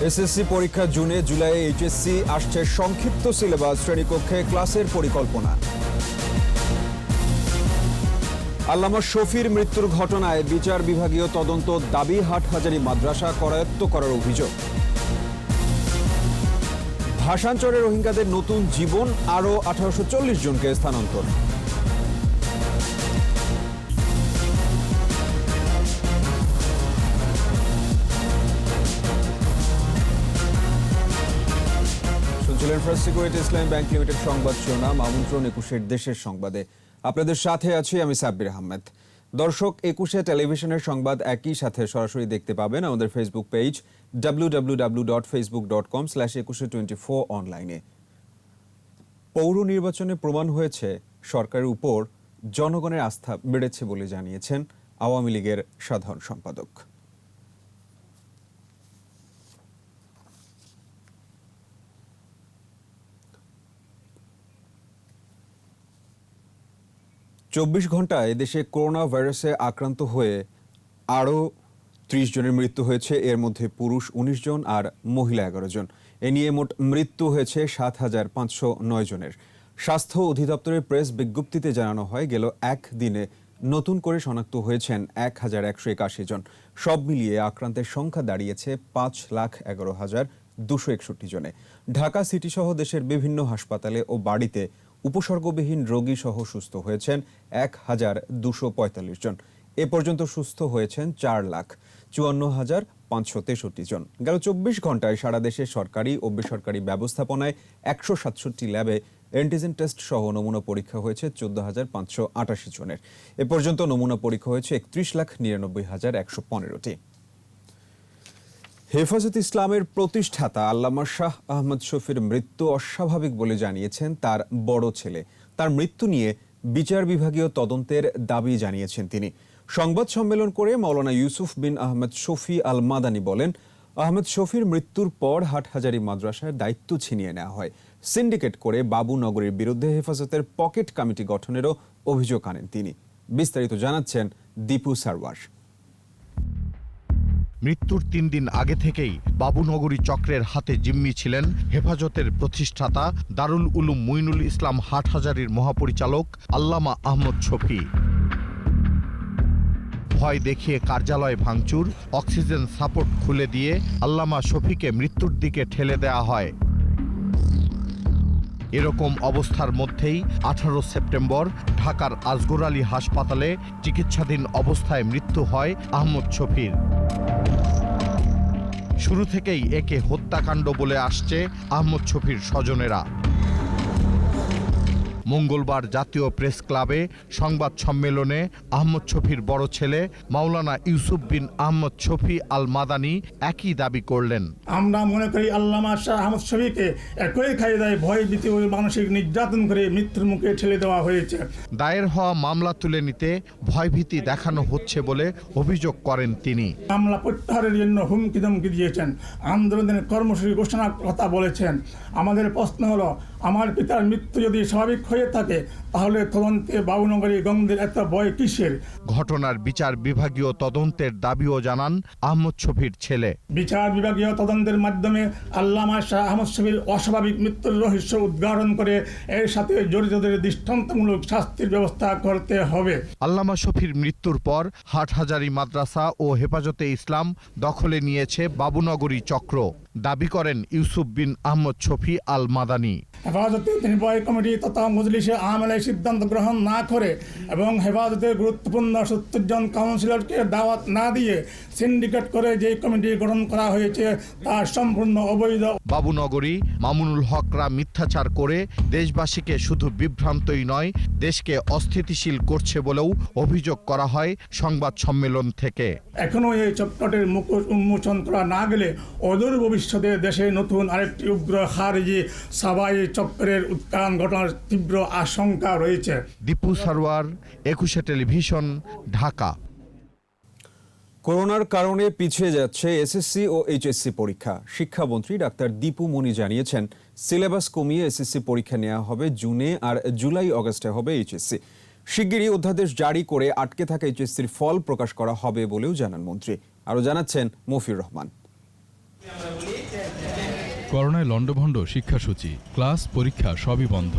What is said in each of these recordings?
SSC পরীক্ষা জুনে, July HSC আসছে সংক্ষিপ্ত সিলেবাস, শ্রেণীকক্ষে ক্লাসের পরিকল্পনা। আল্লামা শফির মৃত্যুর ঘটনায় বিচার বিভাগীয় তদন্ত দাবি, হাটহাজারী মাদ্রাসা করায়ত্ত করার অভিযোগ। ভাষাঞ্চলে রোহিঙ্গাদের নতুন জীবন, আরও 1840 জনকে স্থানান্তর। ফার্স্ট সিকিউরিটি ইসলামী ব্যাংক লিমিটেড সংবাদ শিরোনাম, আমন্ত্রণ 21 দেশের সংবাদে। আপনাদের সাথে আছি আমি সাব্বির আহমেদ। দর্শক, 21 টেলিভিশনের সংবাদ একই সাথে সরাসরি দেখতে পাবেন আমাদের ফেসবুক পেজ www.facebook.com/2124 অনলাইনে। পৌর নির্বাচনে প্রমাণ হয়েছে সরকারের উপর জনগণের আস্থা বেড়েছে বলে জানিয়েছেন আওয়ামী লীগের সাধারণ সম্পাদক। 24 ঘন্টায় দেশে করোনা ভাইরাসে আক্রান্ত হয়ে আরও 30 জনের মৃত্যু হয়েছে। এর মধ্যে পুরুষ 19 জন আর মহিলা 11 জন। এ নিয়ে মোট মৃত্যু হয়েছে 7,509 জনের। স্বাস্থ্য অধিদপ্তরের প্রেস বিজ্ঞপ্তিতে জানানো হয়, গেল একদিনে নতুন করে শনাক্ত হয়েছেন 1,181 জন। সব মিলিয়ে আক্রান্তের সংখ্যা দাঁড়িয়েছে 5,11,261 জনে। ঢাকা সিটি সহ দেশের বিভিন্ন হাসপাতালে ও বাড়িতে উপসর্গবিহীন রোগী সহ সুস্থ হয়েছেন 1,245 জন। এ পর্যন্ত সুস্থ হয়েছেন 4,54,563 জন। গেল 24 ঘন্টায় সারা দেশে সরকারি ও বেসরকারি ব্যবস্থাপনায় 167 ল্যাবে অ্যান্টিজেন টেস্ট সহ নমুনা পরীক্ষা হয়েছে 14,588 জনের। এ পর্যন্ত নমুনা পরীক্ষা হয়েছে 31,99,115টি। হেফাজত ইসলামের প্রতিষ্ঠাতা আল্লামা শাহ আহমদ শফির মৃত্যু অস্বাভাবিক বলে জানিয়েছেন তার বড় ছেলে। তার মৃত্যু নিয়ে বিচার বিভাগীয় তদন্তের দাবি জানিয়েছেন তিনি। সংবাদ সম্মেলন করে মাওলানা ইউসুফ বিন আহমদ শফি আল মাদানী বলেন, আহমদ শফির মৃত্যুর পর হাটহাজারী মাদ্রাসার দায়িত্ব ছিনিয়ে নেওয়া হয়। সিন্ডিকেট করে বাবুনগরীর বিরুদ্ধে হেফাজতের পকেট কমিটি গঠনেরও অভিযোগ আনেন তিনি। বিস্তারিত জানাচ্ছেন দীপু সারওয়ার। মৃত্যুর 3 দিন আগে থেকেই বাবুনগরী চক্রের হাতে জিম্মি ছিলেন হেফাজতের প্রতিষ্ঠাতা দারুল উলুম মুইনুল ইসলাম হাটহাজারীর মহাপরিচালক আল্লামা আহমদ শফি। ভয় দেখিয়ে কার্যালয় ভাঙচুর, অক্সিজেন সাপোর্ট খুলে দিয়ে আল্লামা শফিকে মৃত্যুর দিকে ঠেলে দেওয়া হয়। এরকম অবস্থার মধ্যেই 18 সেপ্টেম্বর ঢাকার আজগর আলী হাসপাতালে চিকিৎসাধীন অবস্থায় মৃত্যু হয় আহমদ শফির। শুরু থেকেই একে হত্যাকাণ্ড বলে আসছে আহমদ শফির স্বজনেরা। মঙ্গলবার জাতীয় প্রেস ক্লাবে সংবাদ সম্মেলনে আহমদ শফির বড় ছেলে মাওলানা ইউসুফ বিন আহমদ শফি আল মাদানী একই দাবি করলেন। আমরা মনে করি আল্লামা শাহ আহমদ শফিকে একই কায়দায় ভয় ভীতি ও মানসিক নির্যাতন করে মৃত্যুর মুখে ঠেলে দেওয়া হয়েছে। দায়ের হওয়া মামলা তুলে নিতে ভয়ভীতি দেখানো হচ্ছে বলে অভিযোগ করেন তিনি। মামলা প্রত্যাহারের জন্য হুমকি ধমকি দিয়েছেন, আন্দোলনের কর্মসূচি ঘোষণার কথা বলেছেন। আমাদের প্রশ্ন হলো, আমার পিতার মৃত্যু যদি স্বাভাবিক হয়ে থাকে তাহলে তদন্তে বাবুনগরী গঙ্গদের এত ভয় কিসের? ঘটনার বিচার বিভাগীয় তদন্তের দাবিও জানান আহমদ শফির ছেলে। বিচার বিভাগীয় তদন্তের মাধ্যমে আল্লামা শাহ আহমদ শফির অস্বাভাবিক মৃত্যুর রহস্য উদ্ঘাটন করে এর সাথে জড়িতদের দৃষ্টান্তমূলক শাস্তির ব্যবস্থা করতে হবে। আল্লামা শফির মৃত্যুর পর হাটহাজারী মাদ্রাসা ও হেফাজতে ইসলাম দখলে নিয়েছে বাবুনগরী চক্র, দাবি করেন ইউসুফ বিন আহমদ শফি আল মাদানী। হেফাজতে নির্বাহী কমিটি তথা মজলিসে আমেলায় সিদ্ধান্ত গ্রহণ না করে এবং হেফাজতের গুরুত্বপূর্ণ 70 জন কাউন্সিলরকে দাওয়াত না দিয়ে সিন্ডিকেট করে যে কমিটি গঠন করা হয়েছে তা সম্পূর্ণ অবৈধ। বাবুনগরী মামুনুল হকরা মিথ্যাচার করে দেশবাসীকে শুধু বিভ্রান্তই নয়, দেশকে অস্থিতিশীল করছে বলেও অভিযোগ করা হয় সংবাদ সম্মেলন থেকে। এখনও এই চক্রটির মুখোশ উন্মোচন করা না গেলে অদূর ভবিষ্যতে দেশে নতুন আরেকটি উগ্র খারিজি সাবাই চক্রের উত্থান ঘটার তীব্র আশঙ্কা রয়েছে। দীপু সারওয়ার, 21 টেলিভিশন, ঢাকা। করোনার কারণে পিছিয়ে যাচ্ছে এসএসসি ও এইচএসসি পরীক্ষা। শিক্ষামন্ত্রী ডাক্তার দীপু মনি জানিয়েছেন, সিলেবাস কমিয়ে এসএসসি পরীক্ষা নেওয়া হবে জুনে, আর জুলাই আগস্টে হবে এইচএসসি। শিগগিরই অধ্যাদেশ জারি করে আটকে থাকা এইচএসসির ফল প্রকাশ করা হবে বলেও জানান মন্ত্রী। আরও জানাচ্ছেন মফির রহমান। করোনায় লণ্ডভণ্ড শিক্ষাসূচি, ক্লাস পরীক্ষা সবই বন্ধ।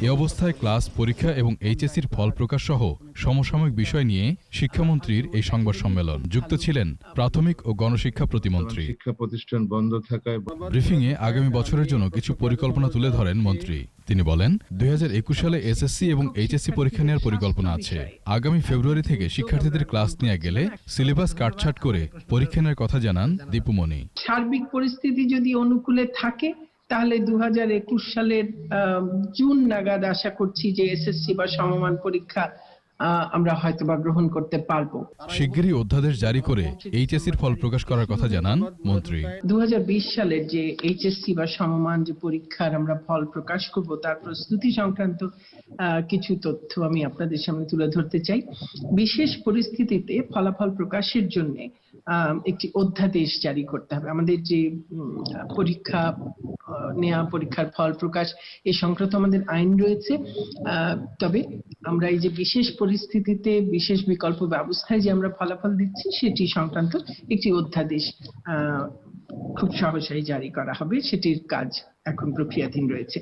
এ অবস্থায় ক্লাস পরীক্ষা এবং এইচএসসির ফল প্রকাশ সহ সমসাময়িক বিষয় নিয়ে শিক্ষামন্ত্রীর এই সংবাদ সম্মেলন। যুক্ত ছিলেন প্রাথমিক ও গণশিক্ষা প্রতিমন্ত্রী। শিক্ষা প্রতিষ্ঠান বন্ধ থাকায় ব্রিফিংয়ে আগামী বছরের জন্য কিছু পরিকল্পনা তুলে ধরেন মন্ত্রী। তিনি বলেন, 2021 সালে এসএসসি এবং এইচএসসি পরীক্ষা নেওয়ার পরিকল্পনা আছে। আগামী ফেব্রুয়ারি থেকে শিক্ষার্থীদের ক্লাস নেওয়া গেলে সিলেবাস কাটছাট করে পরীক্ষা নেওয়ার কথা জানান দীপুমণি। সার্বিক পরিস্থিতি যদি অনুকূলে থাকে তাহলে 2021 সালের জুন নাগাদ আশা করছি যে এসএসসি বা সমমান পরীক্ষা আমরা হয়তোবা গ্রহণ করতে পারবো। শিগগিরই অধ্যাদেশ জারি করে এইচএসসির ফল প্রকাশ করার কথা জানান মন্ত্রী। 2020 সালের যে এইচএসসি বা সমমান যে পরীক্ষার আমরা ফল প্রকাশ করব তার প্রস্তুতি সংক্রান্ত কিছু তথ্য আমি আপনাদের সামনে তুলে ধরতে চাই। বিশেষ পরিস্থিতিতে ফলাফল প্রকাশের জন্য একটি অধ্যাদেশ জারি করতে হবে। আমাদের যে পরীক্ষা নেওয়া, পরীক্ষার ফল প্রকাশ এ সংক্রান্ত আমাদের আইন রয়েছে, তবে আমরা এই যে বিশেষ পরিস্থিতিতে বিশেষ বিকল্প ব্যবস্থায় যে আমরা ফলাফল দিচ্ছি সেটি সংক্রান্ত একটি অধ্যাদেশ খুব সহসাই জারি করা হবে। সেটির কাজ এখন প্রক্রিয়াধীন রয়েছে।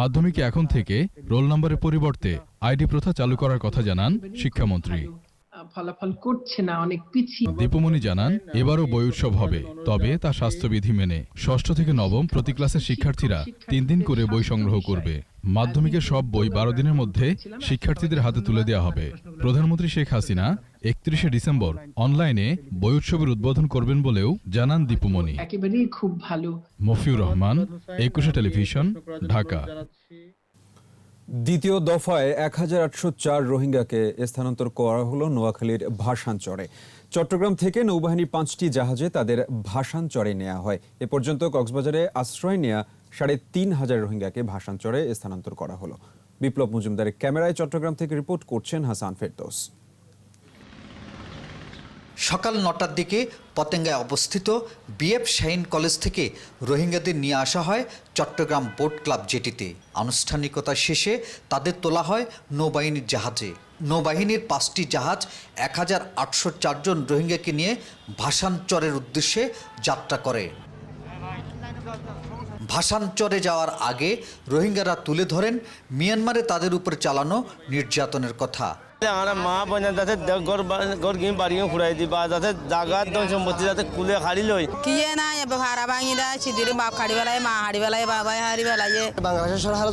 মাধ্যমিকে এখন থেকে রোল নম্বরের পরিবর্তে আইডি প্রথা চালু করার কথা জানান শিক্ষামন্ত্রী। ফলাফল করছে না, অনেক পিছিয়ে। দীপুমণি জানান, এবারও বই উৎসব হবে, তবে তা স্বাস্থ্যবিধি মেনে। ষষ্ঠ থেকে নবম প্রতি ক্লাসের শিক্ষার্থীরা 3 দিন করে বই সংগ্রহ করবে। মাধ্যমিকের সব বই 12 দিনের মধ্যে শিক্ষার্থীদের হাতে তুলে দেওয়া হবে। প্রধানমন্ত্রী শেখ হাসিনা 31শে ডিসেম্বর অনলাইনে বই উৎসবের উদ্বোধন করবেন বলেও জানান দীপুমণি। একেবারেই খুব ভালো। মফিউর রহমান, 21শে টেলিভিশন, ঢাকা। দ্বিতীয় দফায় 1804 রোহিঙ্গাকে স্থানান্তর করা হলো নোয়াখালীর ভাসানচরে। চট্টগ্রাম থেকে নৌবাহিনীর 5টি জাহাজে তাদের ভাসানচরে নেওয়া হয়। এ পর্যন্ত কক্সবাজারে আশ্রয় নেওয়া 3500 রোহিঙ্গাকে ভাসানচরে স্থানান্তর করা হলো। বিপ্লব মজুমদারের ক্যামেরায় চট্টগ্রাম থেকে রিপোর্ট করছেন হাসান ফেরদৌস। সকাল 9টার দিকে পতেঙ্গায় অবস্থিত বিএফ শাহীন কলেজ থেকে রোহিঙ্গাদের নিয়ে আসা হয় চট্টগ্রাম বোট ক্লাব জেটিতে। আনুষ্ঠানিকতা শেষে তাদের তোলা হয় নৌবাহিনীর জাহাজে। নৌবাহিনীর 5টি জাহাজ 1804 জন রোহিঙ্গাকে নিয়ে ভাসানচরের উদ্দেশ্যে যাত্রা করে। ভাসানচরে যাওয়ার আগে রোহিঙ্গারা তুলে ধরেন মিয়ানমারে তাদের উপর চালানো নির্যাতনের কথা। আমরা মা বোনের যাতে ঘর গিয়ে বাড়িও ফুরাই দিবা, যাতে জাগার ধন সম্পত্তি যাতে কুলে খালি লই কি না ভাড়া ভাঙি দেয় সিদির বাপ খাড়ি বেলায় মা হাড়ি বেলায় বাবা হাড়ি বেলায়। বাংলাদেশের সরকার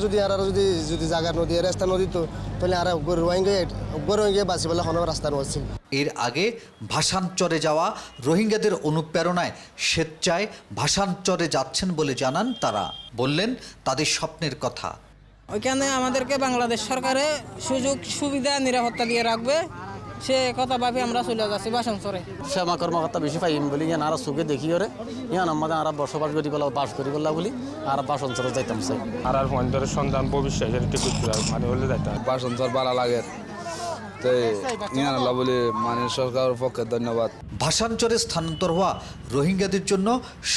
যদি জায়গা নদী রাস্তা নদী তো তাহলে আর রোহিঙ্গা বাঁচি বলে কোনো রাস্তা নদী। এর আগে ভাসানচরে যাওয়া রোহিঙ্গাদের অনুপ্রেরণায় স্বেচ্ছায় ভাসানচরে যাচ্ছেন বলে জানান তারা। বললেন তাদের স্বপ্নের কথা। ওইখানে আমাদেরকে বাংলাদেশ সরকারে সুযোগ সুবিধা নিরাপত্তা দিয়ে রাখবে, সে কথা ভাবি আমরা চলে যাচ্ছি ভাসানচরে। শ্যামা কর্মকর্তা বেশি পাইম বলি ইয়ান আর চোখে দেখি ওরে ইয়ান আমাদের আর বসবাস করি বলা বাস করি বলা বলি আর ভাসানচরে যাইতাম চাই। আর পয়েন্টের সন্ধান ভবিষ্যৎ মানে হলে যাইতাম। ভাসানচর ভালো লাগে বলে মানে সরকারের পক্ষে ধন্যবাদ। ভাসানচরে স্থানান্তর হওয়া রোহিঙ্গাদের জন্য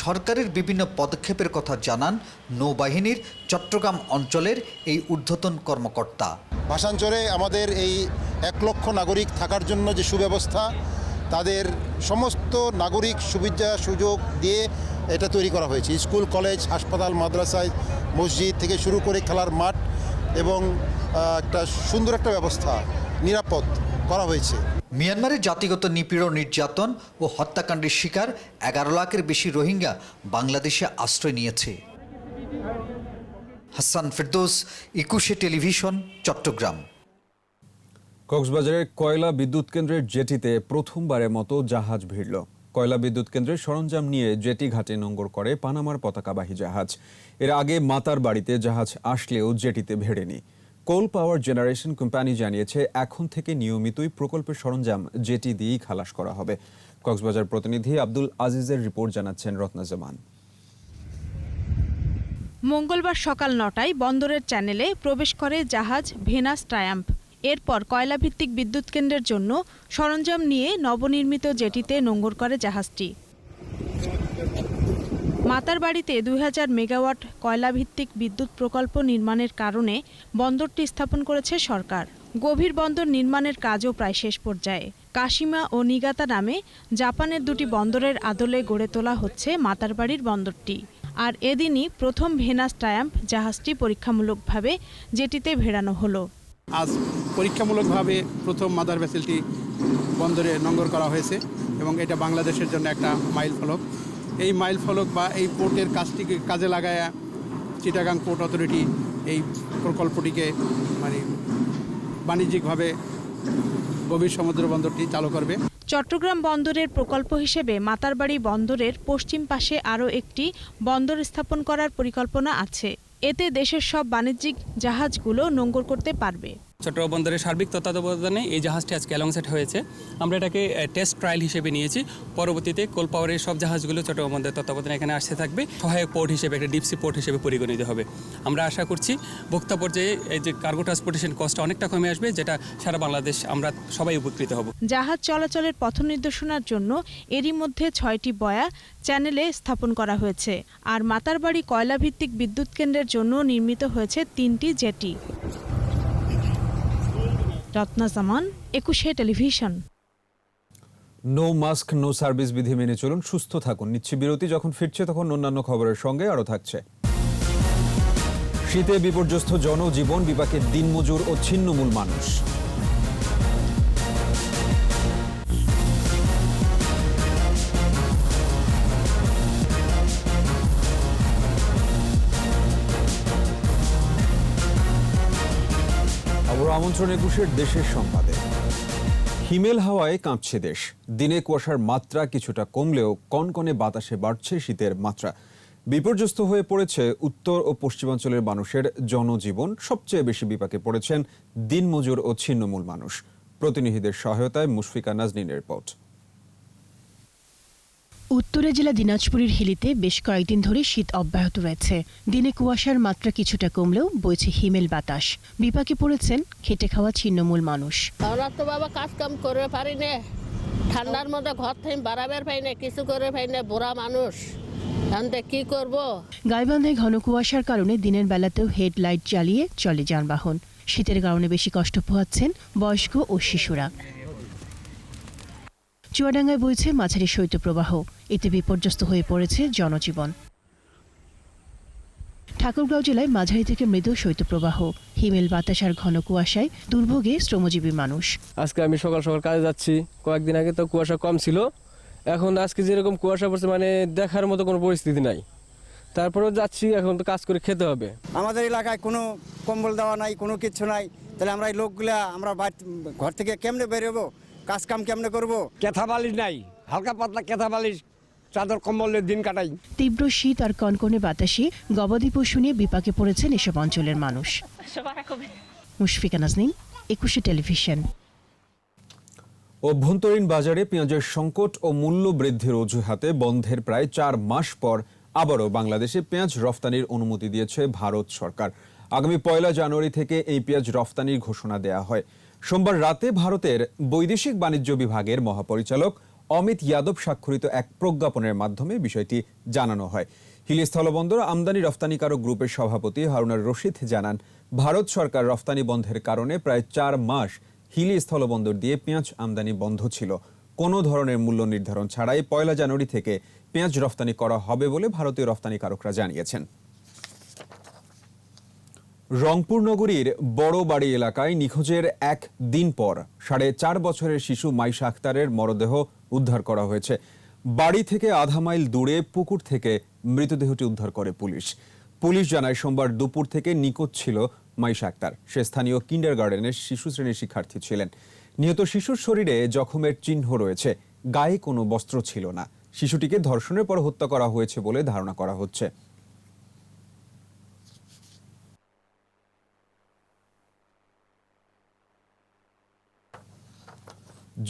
সরকারের বিভিন্ন পদক্ষেপের কথা জানান নৌবাহিনীর চট্টগ্রাম অঞ্চলের এই ঊর্ধ্বতন কর্মকর্তা। ভাসানচরে আমাদের এই 1 লক্ষ নাগরিক থাকার জন্য যে সুব্যবস্থা, তাদের সমস্ত নাগরিক সুবিধা সুযোগ দিয়ে এটা তৈরি করা হয়েছে। স্কুল, কলেজ, হাসপাতাল, মাদ্রাসায়, মসজিদ থেকে শুরু করে খেলার মাঠ এবং একটা সুন্দর একটা ব্যবস্থা নিরাপদ করা হয়েছে। মিয়ানমারের জাতিগত নিপীড়ন, নির্যাতন ও হত্যাকাণ্ডের শিকার 11 লাখের বেশি রোহিঙ্গা বাংলাদেশে আশ্রয় নিয়েছে। হাসান ফেরদৌস, 21শে টেলিভিশন, চট্টগ্রাম। কক্সবাজারের কয়লা বিদ্যুৎ কেন্দ্রের জেটিতে প্রথমবারের মতো জাহাজ ভিড়ল। কয়লা বিদ্যুৎ কেন্দ্রের সরঞ্জাম নিয়ে জেটি ঘাটে নোঙ্গর করে পানামার পতাকাবাহী জাহাজ। এর আগে মাতার বাড়িতে জাহাজ আসলেও জেটিতে ভেড়েনি। কোল পাওয়ার জেনারেশন কোম্পানি জানিয়েছে এখন থেকে নিয়মিতই প্রকল্পের সরঞ্জাম জেটি দিয়েই খালাস করা হবে। কক্সবাজার প্রতিনিধি আব্দুল আজিজের রিপোর্ট জানাচ্ছেন রত্না জামান। মঙ্গলবার সকাল 9টায় বন্দরের চ্যানেলে প্রবেশ করে জাহাজ ভেনাস ট্রায়াম্প। এরপর কয়লাভিত্তিক বিদ্যুৎ কেন্দ্রের জন্য সরঞ্জাম নিয়ে নবনির্মিত জেটিতে নোঙ্গর করে জাহাজটি। মাতার বাড়িতে 2000 মেগাওয়াট কয়লাভিত্তিক বিদ্যুৎ প্রকল্প নির্মাণের কারণে বন্দরটি স্থাপন করেছে সরকার। গভীর বন্দর নির্মাণের কাজও প্রায় শেষ পর্যায়ে। কাশিমা ও নিগাতা নামে জাপানের দুটি বন্দরের আদলে গড়ে তোলা হচ্ছে মাতারবাড়ির বন্দরটি। আর এদিনই প্রথম ভেনাস ট্রায়াম্ফ জাহাজটি পরীক্ষামূলকভাবে জেটিতে ভেড়ানো হলো। আজ পরীক্ষামূলকভাবে প্রথম মাদার ভেসেলটি বন্দরে নোঙর করা হয়েছে এবং এটা বাংলাদেশের জন্য একটা মাইল ফলক। এই মাইল ফলক বা এই পোর্টের কাজটিকে কাজে লাগায় চিটাগাং পোর্ট অথরিটি এই প্রকল্পটিকে মানে বাণিজ্যিকভাবে গভীর সমুদ্র বন্দরটি চালু করবে। চট্টগ্রাম বন্দরের প্রকল্প হিসেবে মাতারবাড়ি বন্দরের পশ্চিম পাশে আরও একটি বন্দর স্থাপন করার পরিকল্পনা আছে। এতে দেশের সব বাণিজ্যিক জাহাজগুলো নোঙর করতে পারবে। চট্টগ্রাম বন্দরের সার্বিক তত্ত্বাবধানে এই জাহাজটি আজকে অ্যালংসেট হয়েছে। আমরা এটাকে টেস্ট ট্রায়াল হিসেবে নিয়েছি। পরবর্তীতে কোল পাওয়ারের সব জাহাজগুলো চট্টগ্রাম বন্দরের তত্ত্বাবধানে এখানে আসতে থাকবে। সহায়ক পোর্ট হিসেবে একটা ডিপসি পোর্ট হিসেবে পরিগণিত হবে। আমরা আশা করছি ভোক্তা পর্যায়ে এই যে কার্গো ট্রান্সপোর্টেশন কস্টটা অনেকটা কমে আসবে, যেটা সারা বাংলাদেশ আমরা সবাই উপকৃত হব। জাহাজ চলাচলের পথ নির্দেশনার জন্য এরই মধ্যে 6টি বয়া চ্যানেলে স্থাপন করা হয়েছে। আর মাতারবাড়ি কয়লাভিত্তিক বিদ্যুৎ কেন্দ্রের জন্য নির্মিত হয়েছে 3টি jetty. Ratna Zaman, 21 television. No mask no service বিধি মেনে চলুন, সুস্থ থাকুন। নিচ্ছি বিরতি, যখন ফিরছে তখন অন্যান্য খবরের সঙ্গে আরও থাকছে। শীতে বিপর্যস্ত জনজীবন, বিপাকে দিনমজুর ও ছিন্নমূল মানুষ। আমন্ত্রণ 21 দেশের সংবাদে। হিমেল হাওয়ায় কাঁপছে দেশ। দিনে কুয়াশার মাত্রা কিছুটা কমলেও কনকনে বাতাসে বাড়ছে শীতের মাত্রা। বিপর্যস্ত হয়ে পড়েছে উত্তর ও পশ্চিমাঞ্চলের মানুষের জনজীবন। সবচেয়ে বেশি বিপাকে পড়েছেন দিনমজুর ও ছিন্নমূল মানুষ। প্রতিনিধিদের সহায়তায় মুশফিকা নাজনীনের রিপোর্ট। উত্তরা জেলা দিনাজপুরের হিলিতে বেশ কয়েকদিন ধরে শীত অব্যাহত রয়েছে। দিনে কুয়াশার মাত্রা কিছুটা কমলেও বইছে হিমেল বাতাস। বিপাকে পড়েছেন খেটে খাওয়া ছিন্নমূল মানুষ। আমরা তো বাবা কাজ কাম করে পারি না, ঠান্ডার মধ্যে ঘর থেকে বাড়াবার পাই না, কিছু করে পাই না, বুড়া মানুষ, জানতে কি করব। গাইবান্ধায় ঘন কুয়াশার কারণে দিনের বেলাতেও হেডলাইট জ্বালিয়ে চলে যানবাহন। শীতের কারণে বেশি কষ্ট পোহাচ্ছেন বয়স্ক ও শিশুরা। চুয়াডাঙ্গায় বইছে মাঝারি শৈত্যপ্রবাহ। এতে বিপর্যস্ত হয়ে পড়েছে জনজীবন। ঠাকুরগাঁও জেলায় মাঝারি থেকে মৃদু শৈত্যপ্রবাহ। হিমেল বাতাস আর ঘন কুয়াশায় দুর্ভোগে শ্রমজীবী মানুষ। আজকে আমি সকাল সকাল কাজে যাচ্ছি। কয়েকদিন আগে তো কুয়াশা কম ছিল, এখন আজকে যেরকম কুয়াশা পড়ছে মানে দেখার মতো কোনো পরিস্থিতি নাই। তারপরেও যাচ্ছি, এখন তো কাজ করে খেতে হবে। আমাদের এলাকায় কোনো কম্বল দেওয়া নাই, কোনো কিছু নাই, তাহলে আমরা এই লোকগুলা আমরা ঘর থেকে কেমনে বেরোবো, কাজ কাম কেমনে করবো? কেথা বালিশ নাই, হালকা পাতলা কেথা বালিশ, চাদর কম্বলের দিন কাটাই। তীব্র শীত আর কনকনে বাতাসে গবাদি পশু নিয়ে বিপাকে পড়েছেন এসব অঞ্চলের মানুষ। মুশফিকা নাজনীন, 21 টেলিভিশন। অভ্যন্তরীণ বাজারে পেঁয়াজের সংকট ও মূল্য বৃদ্ধির অজুহাতে বন্ধের প্রায় 4 মাস পর আবারও বাংলাদেশে পেঁয়াজ রফতানির অনুমতি দিয়েছে ভারত সরকার। আগামী 1 জানুয়ারি থেকে এই পেঁয়াজ রফতানির ঘোষণা দেয়া হয়। সোমবার রাতে ভারতের বৈদেশিক বাণিজ্য বিভাগের মহাপরিচালক অমিত যাদব স্বাক্ষরিত এক প্রজ্ঞাপনের মাধ্যমে বিষয়টি জানানো হয়। হিলি স্থলবন্দর আমদানি রফতানিকারক গ্রুপের সভাপতি হারুনার রশিদ জানান, ভারত সরকার রফতানি বন্ধের কারণে প্রায় 4 মাস হিলি স্থলবন্দর দিয়ে পেঁয়াজ আমদানি বন্ধ ছিল। কোনো ধরনের মূল্য নির্ধারণ ছাড়াই 1 জানুয়ারি থেকে পেঁয়াজ রফতানি করা হবে বলে ভারতীয় রফতানিকারকরা জানিয়েছেন। রংপুর নগরীর বড় বাড়ি এলাকায় নিখোঁজের 1 দিন পর 4.5 বছরের শিশু মাইশা আক্তারের মরদেহ উদ্ধার করা হয়েছে। বাড়ি থেকে আধা মাইল দূরে পুকুর থেকে মৃতদেহটি উদ্ধার করে পুলিশ। পুলিশ জানায়, সোমবার দুপুর থেকে নিখোঁজ ছিল মাইশা আক্তার। সে স্থানীয় কিন্ডারগার্টেনের শিশু শ্রেণীর শিক্ষার্থী ছিলেন। নিহত শিশুর শরীরে জখমের চিহ্ন রয়েছে, গায়ে কোনো বস্ত্র ছিল না। শিশুটিকে ধর্ষণের পর হত্যা করা হয়েছে বলে ধারণা করা হচ্ছে।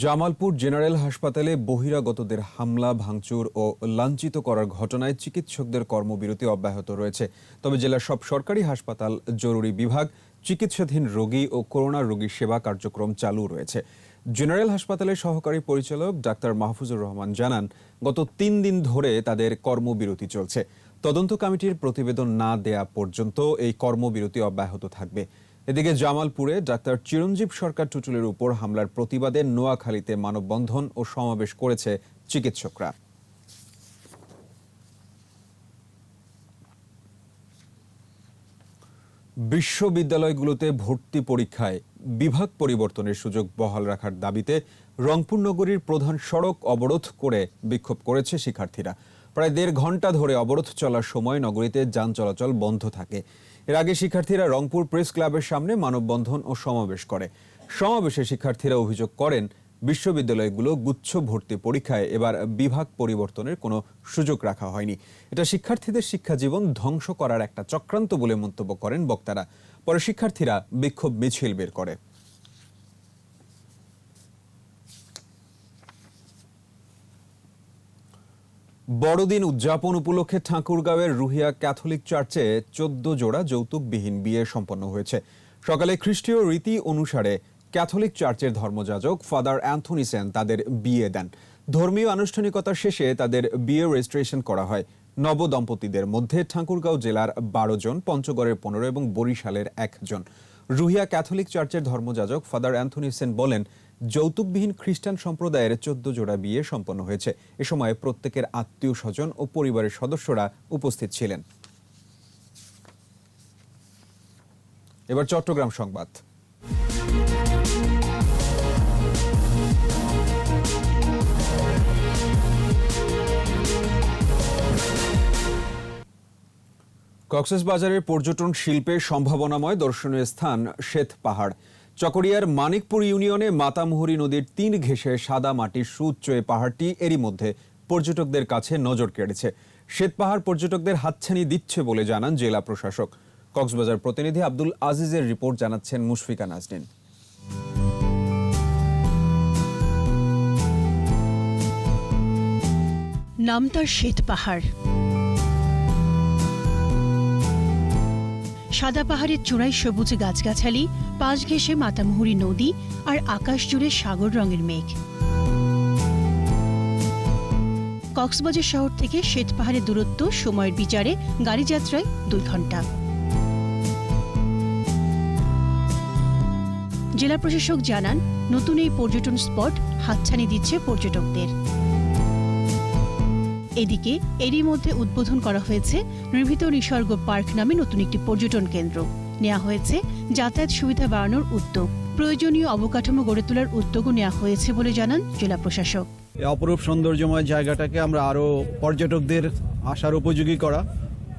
জামালপুর জেনারেল হাসপাতালে বহিরাগতদের হামলা, ভাঙচুর ও লাঞ্ছিত করার ঘটনায় চিকিৎসকদের কর্মবিরতি অব্যাহত রয়েছে। তবে জেলার সব সরকারি হাসপাতাল, জরুরি বিভাগ, চিকিৎসাধীন রোগী ও করোনা রোগী সেবা কার্যক্রম চালু রয়েছে। জেনারেল হাসপাতালের সহকারী পরিচালক ডাক্তার মাহফুজুর রহমান জানান, গত 3 দিন ধরে তাদের কর্মবিরতি চলছে। তদন্ত কমিটির প্রতিবেদন না দেয়া পর্যন্ত এই কর্মবিরতি অব্যাহত থাকবে। এদিকে জামালপুরে ডাক্তার চিরঞ্জীব সরকার টুটুলের উপর হামলার প্রতিবাদে নোয়াখালীতে মানববন্ধন ও সমাবেশ করেছে চিকিৎসকরা। বিশ্ববিদ্যালয়গুলোতে ভর্তি পরীক্ষায় বিভাগ পরিবর্তনের সুযোগ বহাল রাখার দাবিতে রংপুর নগরীর প্রধান সড়ক অবরোধ করে বিক্ষোভ করেছে শিক্ষার্থীরা। প্রায় 1.5 ঘন্টা ধরে অবরোধ চলার সময় নগরীতে যান চলাচল বন্ধ থাকে। এর আগে শিক্ষার্থীরা রংপুর প্রেস ক্লাবের সামনে মানববন্ধন ও সমাবেশ করে। সমাবেশে শিক্ষার্থীরা অভিযোগ করেন, বিশ্ববিদ্যালয়গুলো গুচ্ছ ভর্তি পরীক্ষায় এবার বিভাগ পরিবর্তনের কোনো সুযোগ রাখা হয়নি। এটা শিক্ষার্থীদের শিক্ষাজীবন ধ্বংস করার একটা চক্রান্ত বলে মন্তব্য করেন বক্তারা। পরে শিক্ষার্থীরা বিক্ষোভ মিছিল বের করে। বড়দিন উদযাপন উপলক্ষে ঠাকুরগাঁওয়ের রুহিয়া ক্যাথলিক চার্চে 14 জোড়া যৌতুকবিহীন বিয়ে সম্পন্ন হয়েছে। সকালে খ্রিস্টীয় রীতি অনুসারে ক্যাথলিক চার্চের ধর্মযাজক ফাদার অ্যান্থনি সেন তাদের বিয়ে দেন। ধর্মীয় আনুষ্ঠানিকতা শেষে তাদের বিয়ে রেজিস্ট্রেশন করা হয়। নবদম্পতিদের মধ্যে ঠাকুরগাঁও জেলার 12 জন, পঞ্চগড়ের 15 এবং বরিশালের 1 জন। রুহিয়া ক্যাথলিক চার্চের ধর্মযাজক ফাদার অ্যান্থনি সেন বলেন, যৌতুকবিহীন খ্রিস্টান সম্প্রদায়ের 14 জোড়া বিয়ে সম্পন্ন হয়েছে। এ সময় প্রত্যেকের আত্মীয় স্বজন ও পরিবারের সদস্যরা উপস্থিত ছিলেন। এবার চট্টগ্রাম সংবাদ। কক্সবাজারের পর্যটন শিল্পে সম্ভাবনাময় দর্শনীয় স্থান শ্বেত পাহাড়। চকরিয়ার মানিকপুর ইউনিয়নে মাতামুহুরী নদীর 3 ঘেঁষে সাদা মাটির সুউচ্চ এই পাহাড়টি এরই মধ্যে পর্যটকদের কাছে নজর কেড়েছে। শ্বেত পাহাড় পর্যটকদের হাতছানি দিচ্ছে বলে জানান জেলা প্রশাসক। কক্সবাজার প্রতিনিধি আব্দুল আজিজের রিপোর্ট, জানাচ্ছেন মুশফিকা নাজনীন। নাম তার শ্বেত পাহাড়। সাদা পাহাড়ের চূড়ায় সবুজ গাছগাছালি, পাশ ঘেঁষে মাতামুহুরী নদী আর আকাশ জুড়ে সাগর রঙের মেঘ। কক্সবাজার শহর থেকে শ্বেত পাহাড়ের দূরত্ব সময়ের বিচারে গাড়ি যাত্রায় 2 ঘন্টা। জেলা প্রশাসক জানান, নতুন এই পর্যটন স্পট হাতছানি দিচ্ছে পর্যটকদের। এদিকে এরই মধ্যে উদ্বোধন করা হয়েছে নির্ভীত নিসর্গ পার্ক নামে নতুন একটি পর্যটন কেন্দ্র। নেওয়া হয়েছে যাতায়াত সুবিধা বাড়ানোর উদ্যোগ। প্রয়োজনীয় অবকাঠামো গড়ে তোলার উদ্যোগও নেওয়া হয়েছে বলে জানান জেলা প্রশাসক। এই অপরূপ সৌন্দর্যময় জায়গাটাকে আমরা আরও পর্যটকদের আসার উপযোগী করা,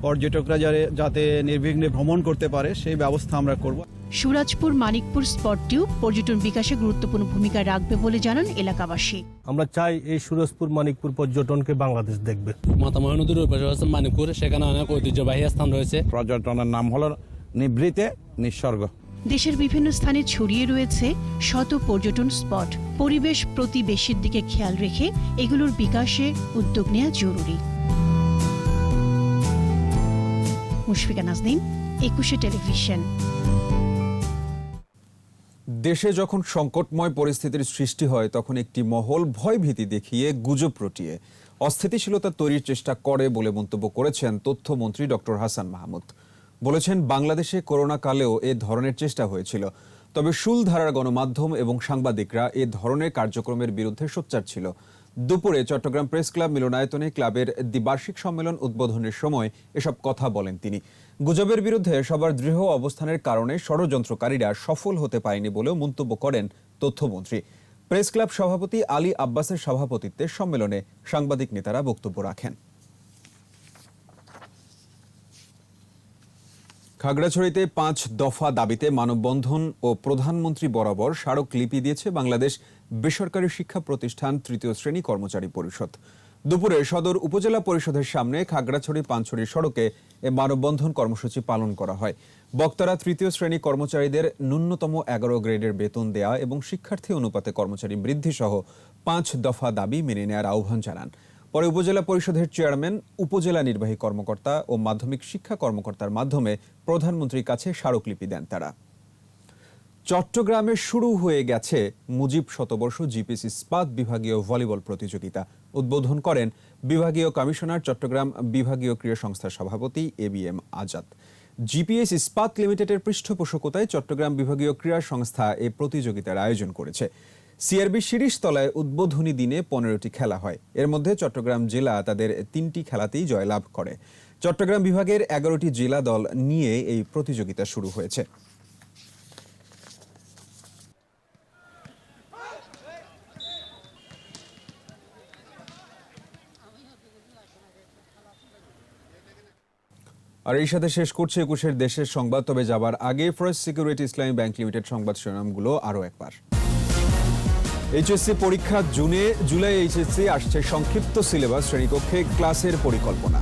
পর্যটকরা যাতে নির্বিঘ্নে ভ্রমণ করতে পারে সেই ব্যবস্থা আমরা করব। সুরাজপুর মানিকপুর স্পটটিও পর্যটন বিকাশে গুরুত্বপূর্ণ ভূমিকা রাখবে বলে জানান এলাকাবাসী। আমরা চাই এই সুরাজপুর মানিকপুর পর্যটনকে বাংলাদেশ দেখবে। মাতামুহুরী নদীর পাশে আছে মানিকপুর, সেখানে অনেক ঐতিহ্যবাহী স্থান রয়েছে। পর্যটনের নাম হলো নিভৃতে নিসর্গ। দেশের বিভিন্ন স্থানে ছড়িয়ে রয়েছে শত পর্যটন স্পট। পরিবেশ প্রতিবেশীর দিকে খেয়াল রেখে এগুলোর বিকাশে উদ্যোগ নেওয়া জরুরি। মুশফিকা নাজনীন, 21 টেলিভিশন। দেশে যখন সংকটময় পরিস্থিতির সৃষ্টি হয়, তখন একটি মহল ভয়ভীতি দেখিয়ে গুজব রটিয়ে অস্থিতিশীলতা তৈরির চেষ্টা করে বলে মন্তব্য করেছেন তথ্যমন্ত্রী ডক্টর হাসান মাহমুদ। বলেছেন, বাংলাদেশে করোনা কালেও এ ধরনের চেষ্টা হয়েছিল, তবে শুলধারার গণমাধ্যম এবং সাংবাদিকরা এ ধরনের কার্যক্রমের বিরুদ্ধে সোচ্চার ছিল। দুপুরে চট্টগ্রাম প্রেস ক্লাব মিলনায়তনে ক্লাবের দ্বিবার্ষিক সম্মেলন উদ্বোধনের সময় এসব কথা বলেন তিনি। গুজবের বিরুদ্ধে সবার দৃঢ় অবস্থানের কারণে ষড়যন্ত্রকারীরা সফল হতে পারেনি বলেও মন্তব্য করেন তথ্যমন্ত্রী। প্রেস ক্লাব সভাপতি আলী আব্বাসের সভাপতিত্বে সম্মেলনে সাংবাদিক নেতারা বক্তব্য রাখেন। খাগড়াছড়িতে 5 দফা দাবিতে মানববন্ধন ও প্রধানমন্ত্রী বরাবর স্মারকলিপি দিয়েছে বাংলাদেশ বেসরকারি শিক্ষা প্রতিষ্ঠান 3য় শ্রেণী কর্মচারী পরিষদ। দুপুরে সদর উপজেলা পরিষদের সামনে খাগড়াছড়ি পানছড়ি সড়কে এ মানববন্ধন কর্মসূচি পালন করা হয়। বক্তারা 3য় শ্রেণী কর্মচারীদের ন্যূনতম 11 গ্রেডের বেতন দেয়া এবং শিক্ষার্থী অনুপাতে কর্মচারী বৃদ্ধি সহ 5 দফা দাবি মেনে নেওয়ার আহ্বান জানান। পরে উপজেলা পরিষদের চেয়ারম্যান, উপজেলা নির্বাহী কর্মকর্তা ও মাধ্যমিক শিক্ষা কর্মকর্তার মাধ্যমে প্রধানমন্ত্রীর কাছে স্মারকলিপি দেন তারা। চট্টগ্রামে শুরু হয়ে গেছে মুজিব শতবর্ষ জিপিসি ইস্পাত বিভাগীয় ভলিবল প্রতিযোগিতা। উদ্বোধন করেন বিভাগীয় কমিশনার, চট্টগ্রাম বিভাগীয় ক্রীড়া সংস্থার সভাপতি ABM আজাদ। জিপিএস ইস্পাত লিমিটেডের পৃষ্ঠপোষকতায় চট্টগ্রাম বিভাগীয় ক্রীড়া সংস্থা এই প্রতিযোগিতার আয়োজন করেছে। সিআরবি শিরিষতলায় উদ্বোধনী দিনে 15টি খেলা হয়। এর মধ্যে চট্টগ্রাম জেলা তাদের 3টি খেলাতেই জয়লাভ করে। চট্টগ্রাম বিভাগের 11টি জেলা দল নিয়ে এই প্রতিযোগিতা শুরু হয়েছে। আর এই সাথে শেষ করছে 21-এর দেশের সংবাদ। তবে যাবার আগে ফার্স্ট সিকিউরিটি ইসলামী ব্যাংক লিমিটেড সংবাদ শিরোনামগুলো আরও একবার। এইচএসসি পরীক্ষা জুনে, জুলাই এইচএসসি আসছে সংক্ষিপ্ত সিলেবাস, শ্রেণীকক্ষে ক্লাসের পরিকল্পনা।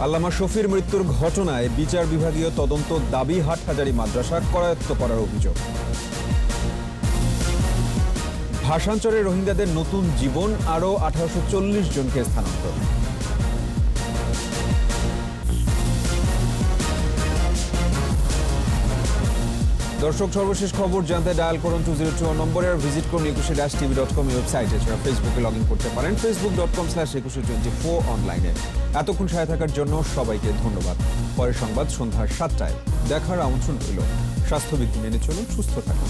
আল্লামা শফির মৃত্যুর ঘটনায় বিচার বিভাগীয় তদন্ত দাবি, হাটহাজারী মাদ্রাসা করায়ত্ত করার অভিযোগ। ভাষান্তরে রোহিঙ্গাদের নতুন জীবন, আরও 1840 জনকে স্থানান্তর। দর্শক, সর্বশেষ খবর জানতে ডায়াল করুন 202 নম্বরে, আর ভিজিট করুন 21tv.com ওয়েবসাইটে। এছাড়া ফেসবুকে লগ ইন করতে পারেন facebook.com/2124 অনলাইনে। এতক্ষণ সাথে থাকার জন্য সবাইকে ধন্যবাদ। পরের সংবাদ সন্ধ্যা 7টায় দেখার আমন্ত্রণ রইল। স্বাস্থ্যবিধি মেনে চলুন, সুস্থ থাকুন।